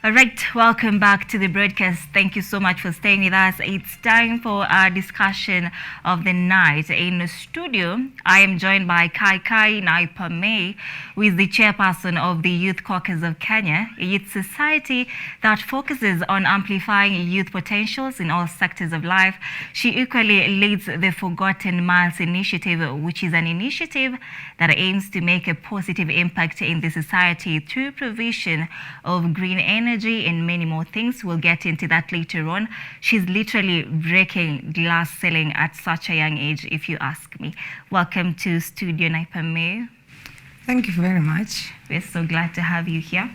All right, welcome back to the broadcast. Thank you so much for staying with us. It's time for our discussion of the night. In the studio, I am joined by Kaikai Naipamei, who is the chairperson of the Youth Caucus of Kenya, a youth society that focuses on amplifying youth potentials in all sectors of life. She equally leads the Forgotten Miles Initiative, which is an initiative that aims to make a positive impact in the society through provision of green energy and many more things. We'll get into that later on. She's literally breaking glass ceiling at such a young age, if you ask me. Welcome to Studio Naipamei. Thank you very much. We're so glad to have you here.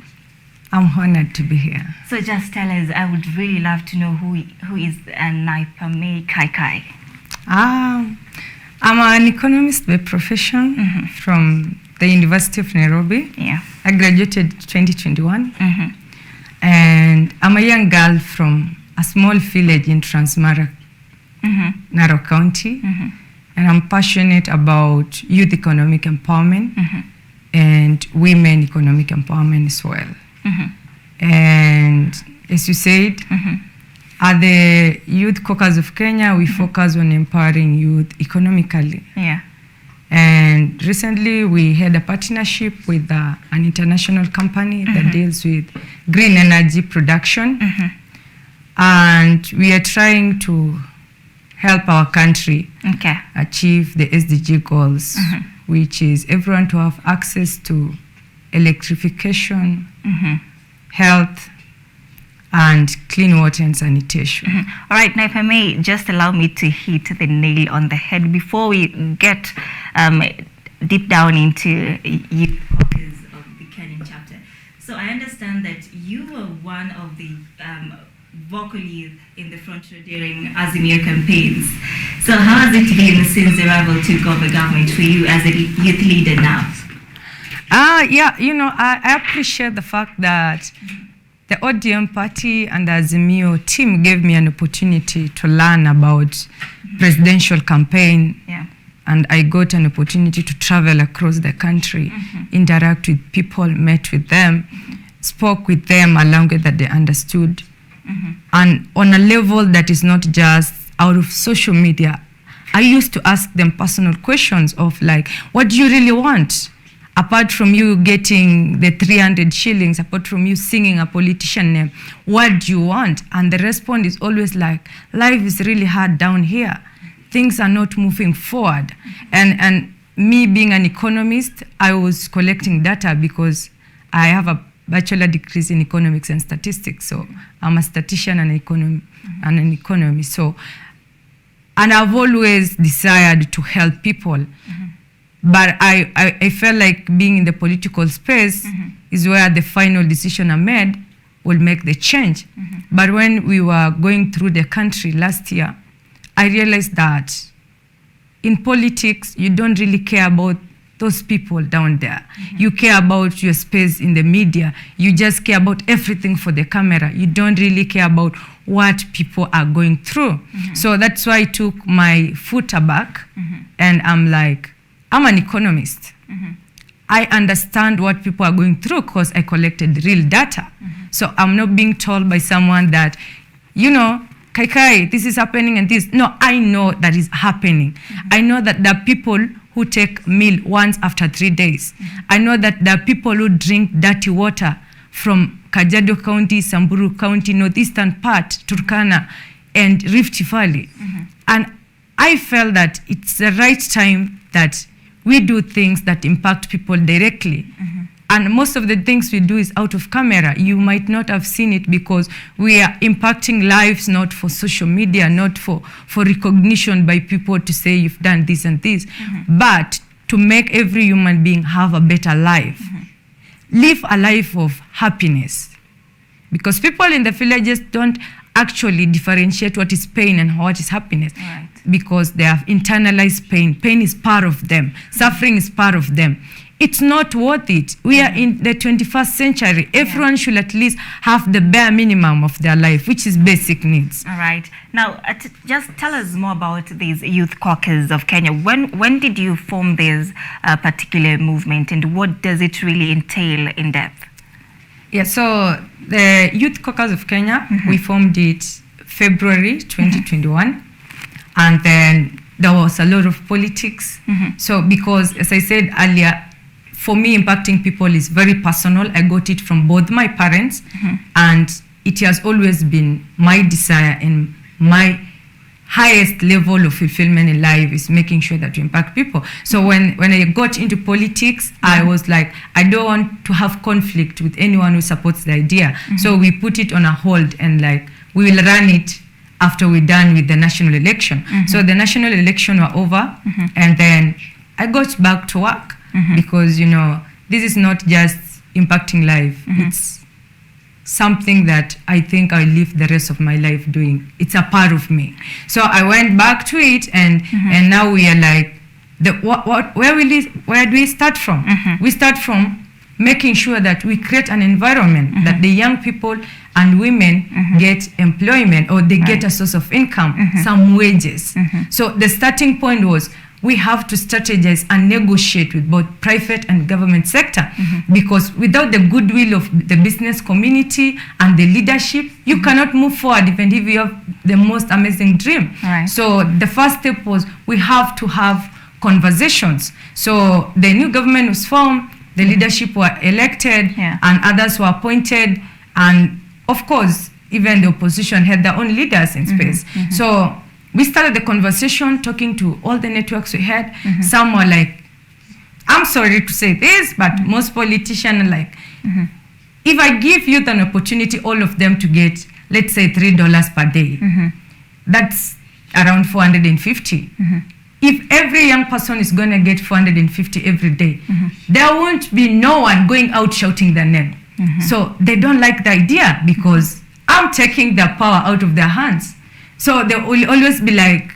I'm honored to be here. So just tell us, I would really love to know who is Naipamei Kaikai. I'm an economist by profession from the University of Nairobi. Yeah. I graduated 2021. And I'm a young girl from a small village in Transmara, Narok County. And I'm passionate about youth economic empowerment and women economic empowerment as well. And as you said, at the Youth Caucus of Kenya, we focus on empowering youth economically. Yeah. And recently we had a partnership with an international company that deals with green energy production. And we are trying to help our country achieve the SDG goals, which is everyone to have access to electrification, health, and clean water and sanitation. All right, Naipamei, just allow me to hit the nail on the head before we get deep down into Youth Caucus of the Kenyan chapter. So I understand that you were one of the vocal youth in the front row during Azimio campaigns. So how has it been since the arrival to government for you as a youth leader now? Yeah, you know, I appreciate the fact that the ODM party and the Azimio team gave me an opportunity to learn about presidential campaign. Yeah. And I got an opportunity to travel across the country, interact with people, met with them, spoke with them a language that they understood. And on a level that is not just out of social media, I used to ask them personal questions of like, what do you really want? Apart from you getting the 300 shillings, apart from you singing a politician name, what do you want? And the response is always like, life is really hard down here. Things are not moving forward. And me being an economist, I was collecting data because I have a bachelor degree in economics and statistics. So I'm a statistician and an economist. So, and I've always desired to help people. But I felt like being in the political space is where the final decision I made will make the change. But when we were going through the country last year, I realized that in politics, you don't really care about those people down there. You care about your space in the media. You just care about everything for the camera. You don't really care about what people are going through. So that's why I took my foot back and I'm like, I'm an economist. I understand what people are going through because I collected real data. So I'm not being told by someone that, you know, Kaikai, this is happening and this. No, I know that is happening. I know that there are people who take meal once after 3 days. I know that there are people who drink dirty water from Kajiado County, Samburu County, northeastern part, Turkana, and Rift Valley. And I felt that it's the right time that we do things that impact people directly. And most of the things we do is out of camera. You might not have seen it because we are impacting lives not for social media, not for recognition by people to say you've done this and this, but to make every human being have a better life. Live a life of happiness. Because people in the villages don't actually differentiate what is pain and what is happiness. Right. Because they have internalized pain. Pain is part of them. Suffering is part of them. It's not worth it. We are in the 21st century. Everyone should at least have the bare minimum of their life, which is basic needs. All right. Now, just tell us more about these Youth Caucus of Kenya. When did you form this particular movement, and what does it really entail in depth? Yeah, so the Youth Caucus of Kenya, we formed it February 2021, and then there was a lot of politics. So because, as I said earlier, for me, impacting people is very personal. I got it from both my parents, and it has always been my desire and my highest level of fulfillment in life is making sure that you impact people. So when I got into politics, I was like, I don't want to have conflict with anyone who supports the idea. So we put it on a hold, and like we will run it after we're done with the national election. So the national election were over, and then I got back to work because, you know, this is not just impacting life. It's something that I think I'll live the rest of my life doing. It's a part of me. So I went back to it, and now we are like, where do we start from? We start from making sure that we create an environment that the young people and women get employment, or they get a source of income, some wages. So the starting point was, we have to strategize and negotiate with both private and government sector, because without the goodwill of the business community and the leadership, you cannot move forward even if you have the most amazing dream. So the first step was, we have to have conversations. So the new government was formed, the leadership were elected, and others were appointed, and of course, even the opposition had their own leaders in space. So we started the conversation, talking to all the networks we had. Some were like, I'm sorry to say this, but most politicians are like, if I give youth an opportunity, all of them to get, let's say, $3 per day, that's around 450. If every young person is going to get 450 every day, there won't be no one going out shouting their name. So they don't like the idea, because I'm taking their power out of their hands. So they will always be like,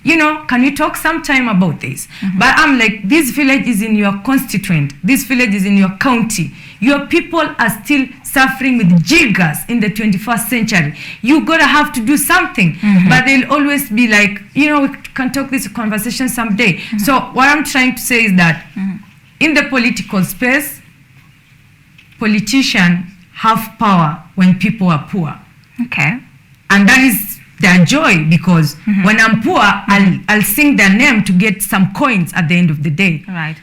you know, can we talk sometime about this? But I'm like, this village is in your constituent. This village is in your county. Your people are still suffering with jiggers in the 21st century. You gotta have to do something. But they'll always be like, you know, we can talk this conversation someday. So what I'm trying to say is that in the political space, politicians have power when people are poor. Okay. And that is their joy, because when I'm poor, I'll sing their name to get some coins at the end of the day. Right.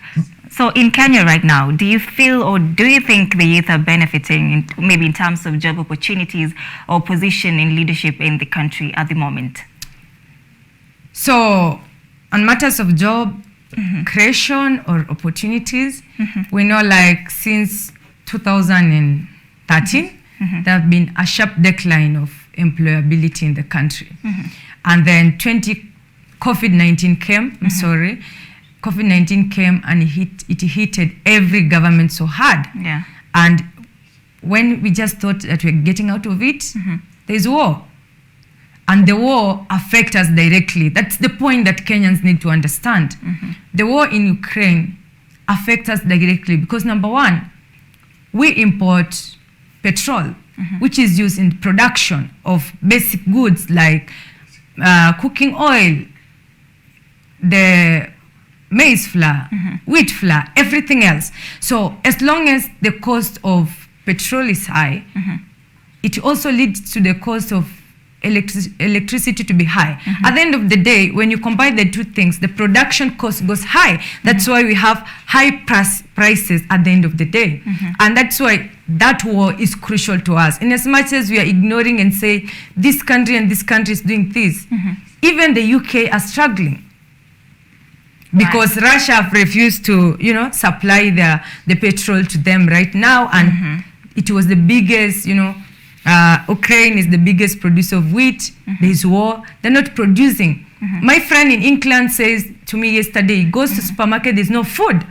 So in Kenya right now, do you feel, or do you think the youth are benefiting maybe in terms of job opportunities or position in leadership in the country at the moment? So on matters of job creation or opportunities, we know, like, since 2013, there have been a sharp decline of employability in the country. And then COVID-19 came, COVID-19 came, and it hit every government so hard. And when we just thought that we're getting out of it, there's war. And the war affects us directly. That's the point that Kenyans need to understand. The war in Ukraine affects us directly because, number one, we import petrol, which is used in production of basic goods like cooking oil, the maize flour, wheat flour, everything else. So as long as the cost of petrol is high, it also leads to the cost of electricity to be high. At the end of the day, when you combine the two things, the production cost goes high. That's why we have high prices at the end of the day. And that's why that war is crucial to us. In as much as we are ignoring and say, this country and this country is doing this, even the UK are struggling. Because Russia have refused to, you know, supply the petrol to them right now. And it was the biggest, you know, Ukraine is the biggest producer of wheat. There's war. They're not producing. My friend in England says to me yesterday, he goes to supermarket, there's no food.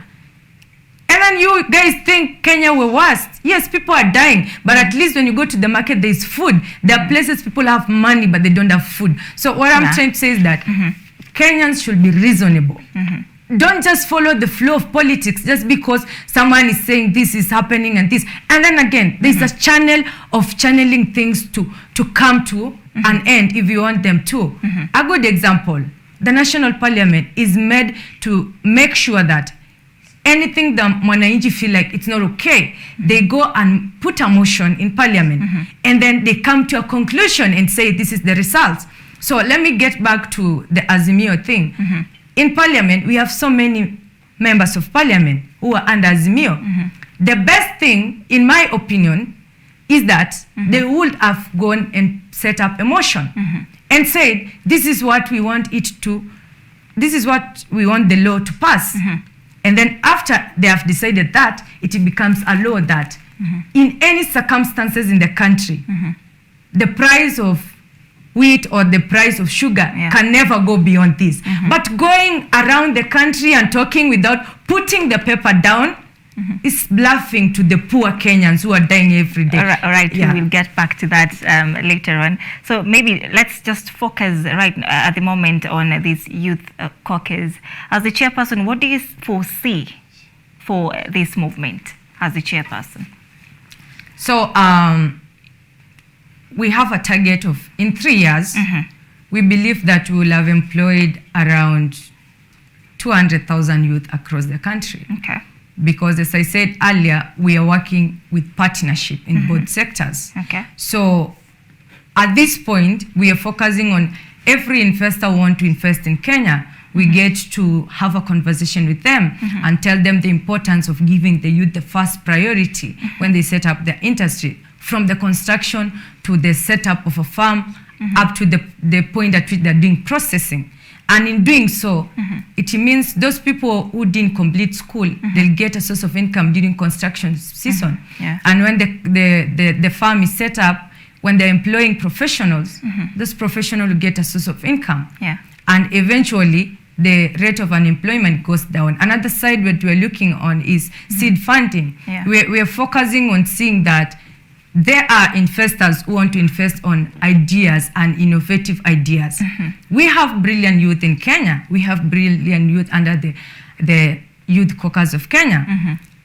And then you guys think Kenya were worst. Yes, people are dying, but at least when you go to the market, there's food. There are places people have money, but they don't have food. So what I'm trying to say is that Kenyans should be reasonable. Don't just follow the flow of politics just because someone is saying this is happening and this. And then again, there's a channel of channeling things to come to an end if you want them to. A good example, the National Parliament is made to make sure that anything the Mwananchi feel like it's not okay, they go and put a motion in parliament, and then they come to a conclusion and say this is the result. So let me get back to the Azimio thing. In parliament, we have so many members of parliament who are under Azimio. The best thing, in my opinion, is that they would have gone and set up a motion and said, this is what we want this is what we want the law to pass. And then after they have decided that, it becomes a law that in any circumstances in the country, the price of wheat or the price of sugar can never go beyond this. But going around the country and talking without putting the paper down is bluffing to the poor Kenyans who are dying every day. All right. We will get back to that later on. So maybe let's just focus right at the moment on this youth caucus. As the chairperson, what do you foresee for this movement as the chairperson? So we have a target of, in 3 years, we believe that we will have employed around 200,000 youth across the country. Okay. Because as I said earlier, we are working with partnership in both sectors. Okay. So at this point, we are focusing on every investor who want to invest in Kenya. We get to have a conversation with them and tell them the importance of giving the youth the first priority when they set up their industry, from the construction to the setup of a farm up to the point at which they're doing processing. And in doing so, it means those people who didn't complete school, they'll get a source of income during construction season. And when the farm is set up, when they're employing professionals, those professionals will get a source of income. And eventually, the rate of unemployment goes down. Another side that we're looking on is seed funding. We're focusing on seeing that there are investors who want to invest on ideas and innovative ideas. We have brilliant youth in Kenya. We have brilliant youth under the Youth Caucus of Kenya.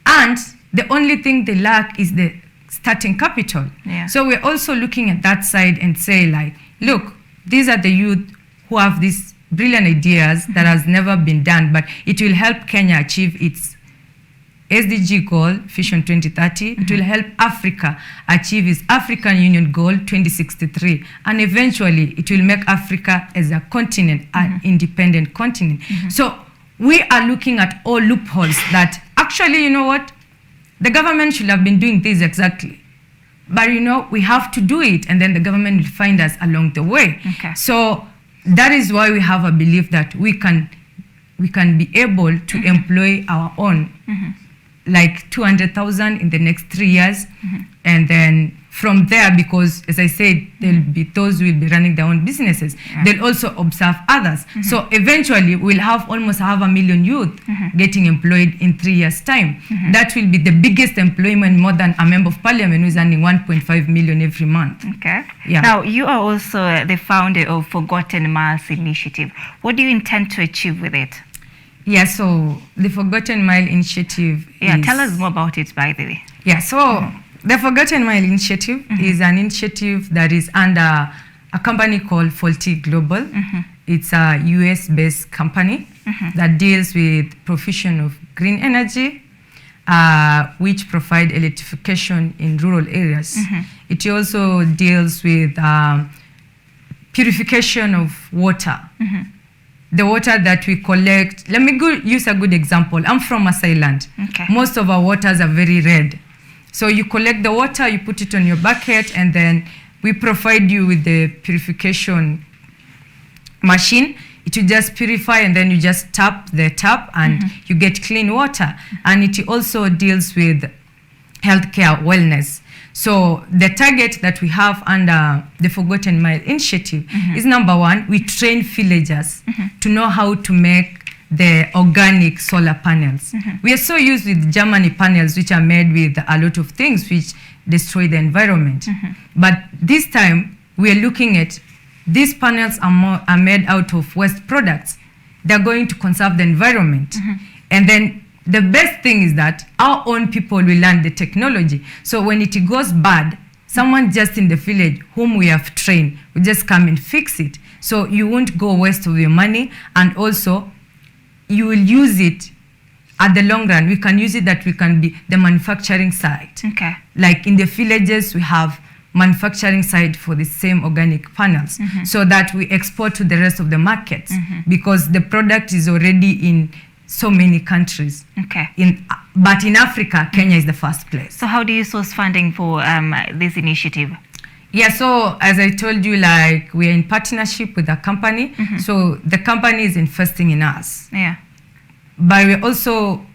And the only thing they lack is the starting capital. So we're also looking at that side and say, like, look, these are the youth who have these brilliant ideas that has never been done, but it will help Kenya achieve its SDG goal, Vision 2030. It will help Africa achieve its African Union goal, 2063. And eventually, it will make Africa as a continent, an independent continent. So we are looking at all loopholes that actually, you know what? The government should have been doing this exactly. But, you know, we have to do it, and then the government will find us along the way. So that is why we have a belief that we can be able to employ our own, like 200,000 in the next 3 years. And then from there, because as I said, there'll be those who will be running their own businesses. They'll also observe others. So eventually we'll have almost 500,000 youth getting employed in 3 years' time. That will be the biggest employment, more than a member of parliament who is earning 1.5 million every month. Now, you are also the founder of Forgotten Miles Initiative. What do you intend to achieve with it? So the Forgotten Mile Initiative tell us more about it, by the way. So the Forgotten Mile Initiative is an initiative that is under a company called Foresee Global. It's a US-based company that deals with provision of green energy, which provide electrification in rural areas. It also deals with purification of water. The water that we collect, let me use a good example. I'm from Maasai land. Most of our waters are very red. So you collect the water, you put it on your bucket, and then we provide you with the purification machine. It will just purify, and then you just tap the tap, and you get clean water. And it also deals with healthcare wellness. So the target that we have under the Forgotten Mile Initiative is, number one, we train villagers to know how to make the organic solar panels. We are so used with Germany panels, which are made with a lot of things which destroy the environment. But this time, we are looking at these panels are made out of waste products. They're going to conserve the environment. And then the best thing is that our own people will learn the technology. So when it goes bad, someone just in the village whom we have trained will just come and fix it. So you won't go waste of your money, and also you will use it at the long run, we can use it that we can be the manufacturing site. Okay. Like in the villages, we have manufacturing site for the same organic panels, so that we export to the rest of the markets, because the product is already in so many countries. Okay. But in Africa, Kenya is the first place. So how do you source funding for this initiative? Yeah, so as I told you, like, we are in partnership with a company. So the company is investing in us. Yeah. But we're also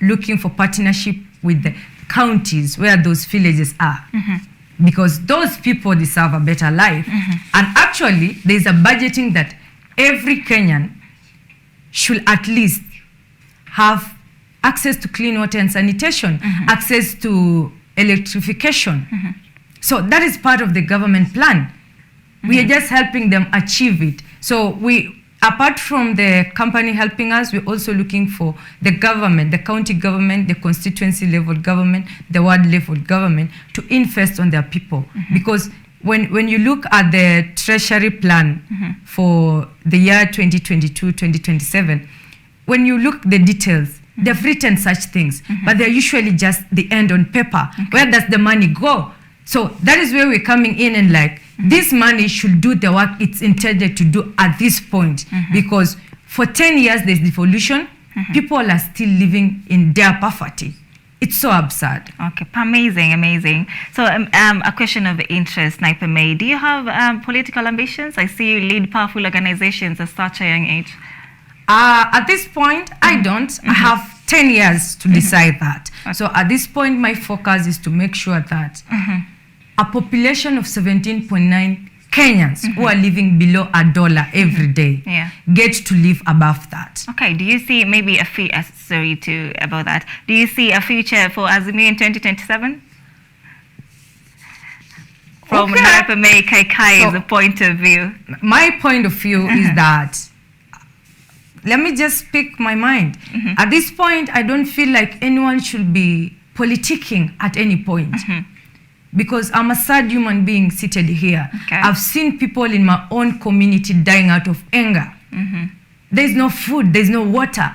looking for partnership with the counties where those villages are. Because those people deserve a better life. And actually, there's a budgeting that every Kenyan should at least have access to clean water and sanitation, access to electrification. So that is part of the government plan. We are just helping them achieve it. So apart from the company helping us, we're also looking for the government, the county government, the constituency level government, the ward level government to invest on their people. Because when you look at the treasury plan for the year 2022-2027, when you look the details, they've written such things, but they're usually just the end on paper. Where does the money go? So that is where we're coming in and like, this money should do the work it's intended to do at this point. Because for 10 years, there's devolution. People are still living in their poverty. It's so absurd. Okay, amazing, amazing. So a question of interest, Naipamei, do you have political ambitions? I see you lead powerful organizations at such a young age. At this point, I don't. I have 10 years to decide that. Okay. So at this point, my focus is to make sure that a population of 17.9 Kenyans who are living below $1 every day get to live above that. Okay, do you see maybe about that? Do you see a future for Azimio in 2027? From Naipamei Kaikai's point of view. My point of view is that, let me just speak my mind. At this point, I don't feel like anyone should be politicking at any point. Because I'm a sad human being seated here. I've seen people in my own community dying out of anger. There's no food, there's no water.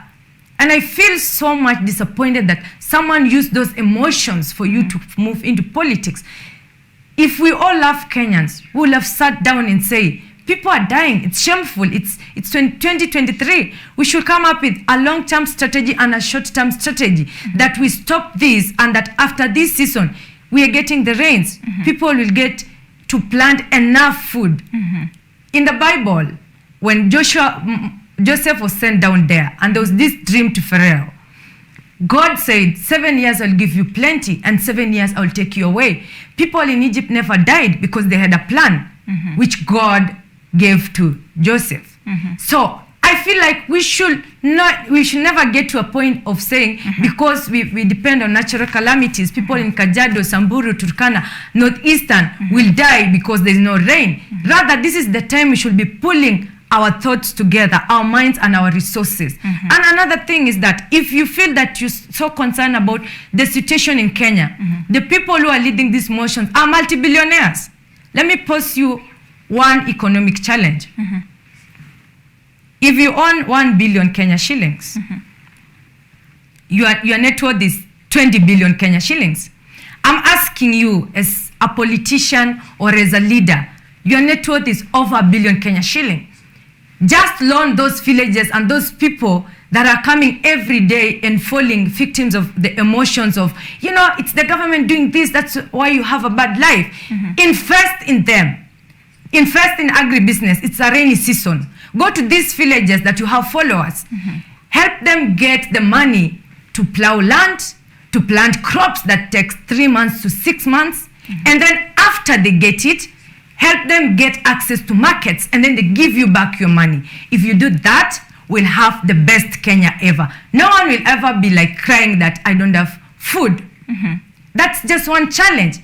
And I feel so much disappointed that someone used those emotions for you to move into politics. If we all love Kenyans, we would have sat down and say, people are dying, it's shameful, it's 2023. We should come up with a long-term strategy and a short-term strategy that we stop this, and that after this season, we are getting the rains. People will get to plant enough food. In the Bible, when Joseph was sent down there, and there was this dream to Pharaoh, God said, 7 years I'll give you plenty, and 7 years I'll take you away. People in Egypt never died because they had a plan, which God gave to Joseph. So I feel like we should never get to a point of saying, because we depend on natural calamities, people in Kajiado, Samburu, Turkana, Northeastern will die because there's no rain. Rather, this is the time we should be pulling our thoughts together, our minds and our resources. And another thing is that if you feel that you're so concerned about the situation in Kenya, the people who are leading these motions are multi-billionaires. Let me pose you one economic challenge. If you own 1 billion Kenya shillings, your net worth is 20 billion Kenya shillings. I'm asking you as a politician or as a leader, your net worth is over 1 billion Kenya shilling. Just loan those villages and those people that are coming every day and falling victims of the emotions of, it's the government doing this, that's why you have a bad life. Invest in them. Invest in agribusiness. It's a rainy season. Go to these villages that you have followers. Help them get the money to plow land, to plant crops that takes 3 months to 6 months. And then after they get it, help them get access to markets, and then they give you back your money. If you do that, we'll have the best Kenya ever. No one will ever be like crying that I don't have food. That's just one challenge.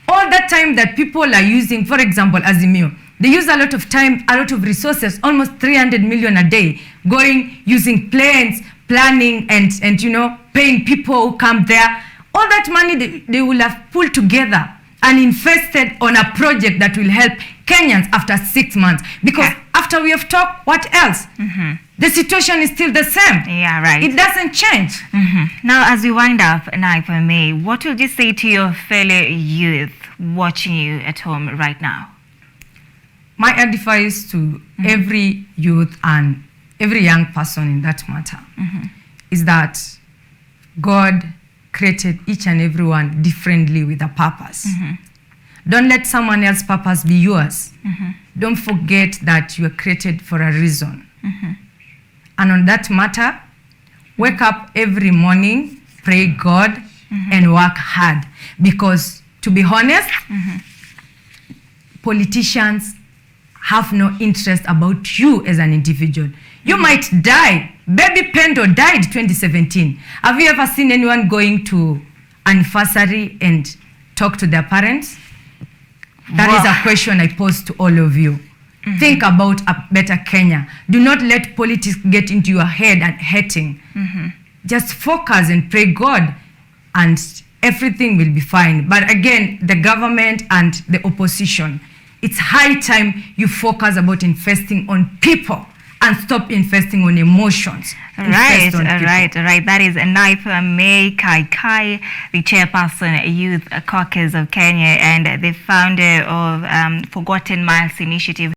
All that time that people are using, for example, Azimio, they use a lot of time, a lot of resources, almost 300 million a day, using planes, planning, and paying people who come there. All that money they will have pulled together and invested on a project that will help Kenyans after 6 months. Because a After we have talked, what else? The situation is still the same. Yeah, right. It doesn't change. Now, as we wind up, Naipamei, what would you say to your fellow youth watching you at home right now? My advice to every youth and every young person in that matter is that God created each and everyone differently with a purpose. Don't let someone else's purpose be yours. Don't forget that you are created for a reason. And on that matter, wake up every morning, pray God, and work hard. Because to be honest, politicians have no interest about you as an individual. You might die. Baby Pendo died 2017. Have you ever seen anyone going to anniversary and talk to their parents? That is a question I pose to all of you. Think about a better Kenya. Do not let politics get into your head and hating. Just focus and pray God, and everything will be fine. But again, the government and the opposition, it's high time you focus about investing on people and stop investing on emotions. Right. That is Naipamei Kaikai, the chairperson, Youth Caucus of Kenya, and the founder of Forgotten Miles Initiative.